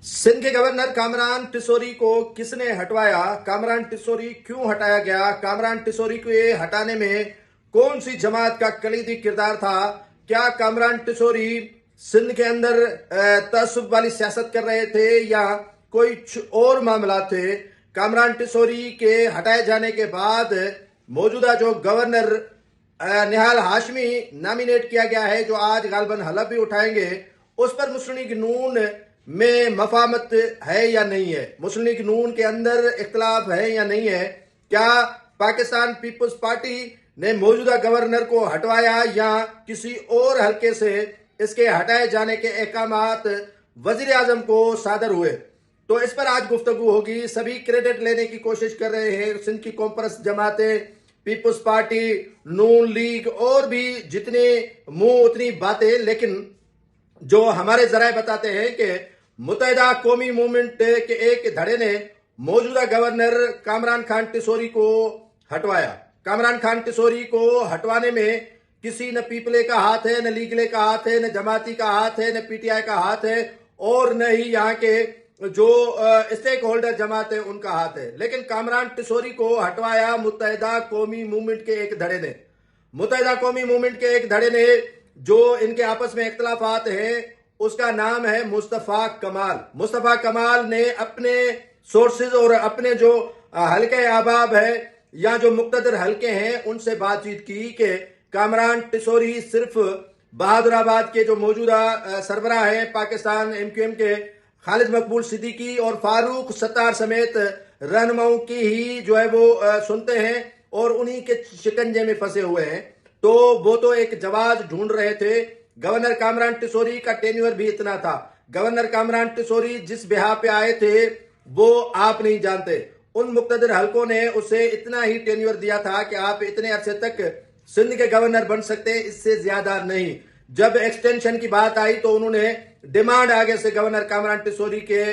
सिंध के गवर्नर कामरान टिसोरी को किसने हटवाया? कामरान टिसोरी क्यों हटाया गया? कामरान टिसोरी को ये हटाने में कौन सी जमात का कलीदी किरदार था? क्या कामरान टिसोरी सिंध के अंदर तअस्सुब वाली सियासत कर रहे थे या कोई और मामला थे? कामरान टिसोरी के हटाए जाने के बाद मौजूदा जो गवर्नर निहाल हाशमी नॉमिनेट किया गया है, जो आज गालबन हलफ भी उठाएंगे, उस पर मुस्लिम लीग नून में मफामत है या नहीं है? मुस्लिम लीग नून के अंदर इख्तलाफ है या नहीं है? क्या पाकिस्तान पीपल्स पार्टी ने मौजूदा गवर्नर को हटवाया या किसी और हलके से इसके हटाए जाने के अहकामात वजीर आजम को सादर हुए? तो इस पर आज गुफ्तगू होगी। सभी क्रेडिट लेने की कोशिश कर रहे हैं, सिंध की कॉन्फ्रेंस जमातें, पीपल्स पार्टी, नून लीग और भी जितने मुंह उतनी बातें। लेकिन जो हमारे जराए बताते हैं कि मुत्तहिदा कौमी मूवमेंट के एक धड़े ने मौजूदा गवर्नर कामरान खान टिसोरी को हटवाया। कामरान खान टिसोरी को हटवाने में किसी न पीपले का हाथ है, न लीगले का हाथ है, न जमाती का हाथ है, न पीटीआई का हाथ है और न ही यहाँ के जो स्टेक होल्डर जमात है उनका हाथ है। लेकिन कामरान टिसोरी को हटवाया मुत्तहिदा कौमी मूवमेंट के एक धड़े ने। मुत्तहिदा कौमी मूवमेंट के एक धड़े ने, जो इनके आपस में इख्तलाफात हैं, उसका नाम है मुस्तफा कमाल। मुस्तफा कमाल ने अपने सोर्सेज और अपने जो हल्के अहबाब है या जो मुक्तदर हल्के हैं उनसे बातचीत की कि कामरान टिसोरी सिर्फ बहादुराबाद के जो मौजूदा सरबराह हैं पाकिस्तान एमक्यूएम के, खालिद मकबूल सिद्दीकी और फारूक सत्तार समेत रहनुमाओं की ही जो है वो सुनते हैं और उन्हीं के शिकंजे में फंसे हुए हैं। तो वो तो एक जवाब ढूंढ रहे थे। गवर्नर कामरान टिसोरी का टेन्योर भी इतना था। गवर्नर कामरान टिसोरी जिस बिहा पे आए थे वो आप नहीं जानते। उन मुक्तदर हलकों ने उसे इतना ही टेन्योर दिया था कि आप इतने अरसे तक सिंध के गवर्नर बन सकते हैं, इससे ज्यादा नहीं। जब एक्सटेंशन की बात आई तो उन्होंने डिमांड आगे से गवर्नर कामरान टिसोरी के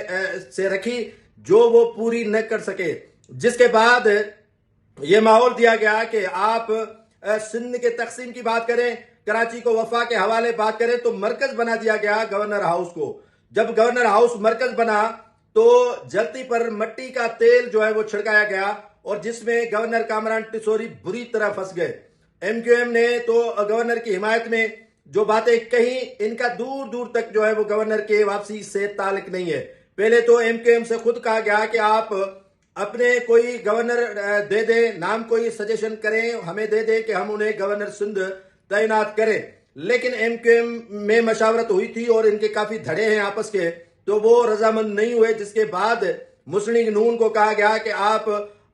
से रखी, जो वो पूरी न कर सके। जिसके बाद ये माहौल दिया गया कि आप सिंध के तकसीम की बात करें, कराची को वफा के हवाले बात करें, तो मरकज बना दिया गया गवर्नर हाउस को। जब गवर्नर हाउस मरकज बना तो जलती पर मट्टी का तेल जो है वो छिड़काया गया और जिसमें गवर्नर कामरान टिसोरी बुरी तरह फंस गए। एमक्यूएम ने तो गवर्नर की हिमायत में जो बातें कही, इनका दूर दूर तक जो है वो गवर्नर के वापसी से ताल्लुक नहीं है। पहले तो एमक्यूएम से खुद कहा गया कि आप अपने कोई गवर्नर दे दे, नाम कोई सजेशन करें, हमें दे दे कि हम उन्हें गवर्नर सिंध तैनात करें। लेकिन एमक्यूएम में मशावरत हुई थी और इनके काफी धड़े हैं आपस के, तो वो रजामंद नहीं हुए। जिसके बाद मुस्लिम लीग नून को कहा गया कि आप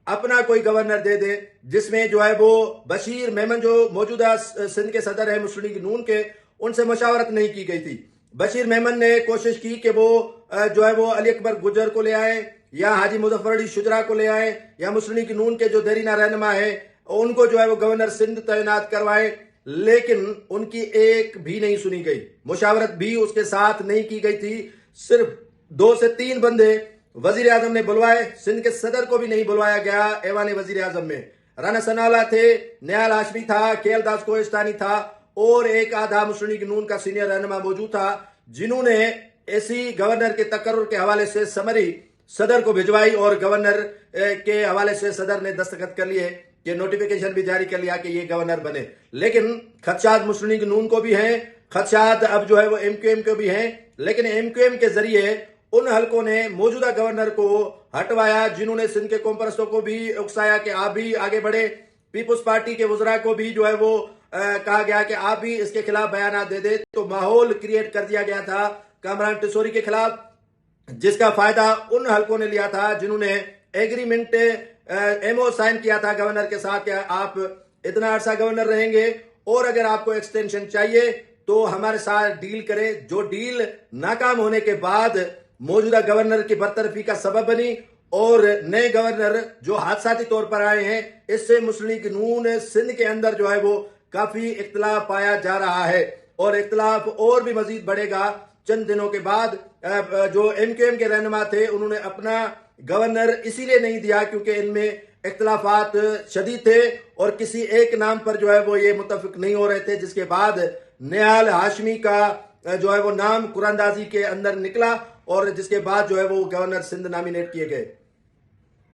अपना कोई गवर्नर दे दे, जिसमें जो है वो बशीर मेमन जो मौजूदा सिंध के सदर है मुस्लिम लीग नून के, उनसे मशावरत नहीं की गई थी। बशीर मेमन ने कोशिश की कि वो जो है वो अली अकबर गुजर को ले आए या हाजी मुजफ्फर अली शुजरा को ले आए या मुस्लिम लीग नून के जो देरीना रहनुमा है उनको जो है वो गवर्नर सिंध तैनात करवाए। लेकिन उनकी एक भी नहीं सुनी गई, मुशावरत भी उसके साथ नहीं की गई थी। सिर्फ 2 से 3 बंदे वजीर आजम ने बुलवाए, सिंध के सदर को भी नहीं बुलवाया गया। ऐवान वजीर आजम में राना सनाउल्लाह थे, निहाल हाशमी था, केएल दास कोहिस्तानी था और एक आधा मुस्लिम लीग नून का सीनियर रहनुमा मौजूद था, जिन्होंने ऐसी गवर्नर के तकर्रुर के हवाले से समरी सदर को भिजवाई और गवर्नर के हवाले से सदर ने दस्तखत कर लिए कि नोटिफिकेशन भी जारी कर लिया कि ये गवर्नर बने। लेकिन खदशात मुस्लिम लीग नून को भी हैं, खदशात अब जो है वो एमक्यूएम को भी हैं। लेकिन एमक्यूएम के जरिए उन हलकों ने मौजूदा गवर्नर को हटवाया जिन्होंने सिंध के कॉन्फ्रेंसों को भी उकसाया कि आप भी आगे बढ़े। पीपल्स पार्टी के वज़रा को भी जो है वो कहा गया कि आप भी इसके खिलाफ बयान दे दे। तो माहौल क्रिएट कर दिया गया था कामरान टिसोरी के खिलाफ, जिसका फायदा उन हलकों ने लिया था जिन्होंने एग्रीमेंट एमओ साइन किया था गवर्नर के साथ कि आप इतना अरसा गवर्नर रहेंगे और अगर आपको एक्सटेंशन चाहिए तो हमारे साथ डील करें। जो डील नाकाम होने के बाद मौजूदा गवर्नर की बरतरफी का सबब बनी और नए गवर्नर जो हादसाती तौर पर आए हैं, इससे मुस्लिम लीग नून सिंध के अंदर जो है वो काफी इख्तलाफ पाया जा रहा है और इख्तलाफ और भी मजीद बढ़ेगा। चंद दिनों के बाद जो एमक्यूएम के रहनुमा थे उन्होंने अपना गवर्नर इसीलिए नहीं दिया क्योंकि इनमें इख्तलाफात शदीद थे और किसी एक नाम पर जो है वो ये मुत्तफिक नहीं हो रहे थे। जिसके बाद निहाल हाशमी का जो है वो नाम कुरानदाजी के अंदर निकला और जिसके बाद जो है वो गवर्नर सिंध नॉमिनेट किए गए।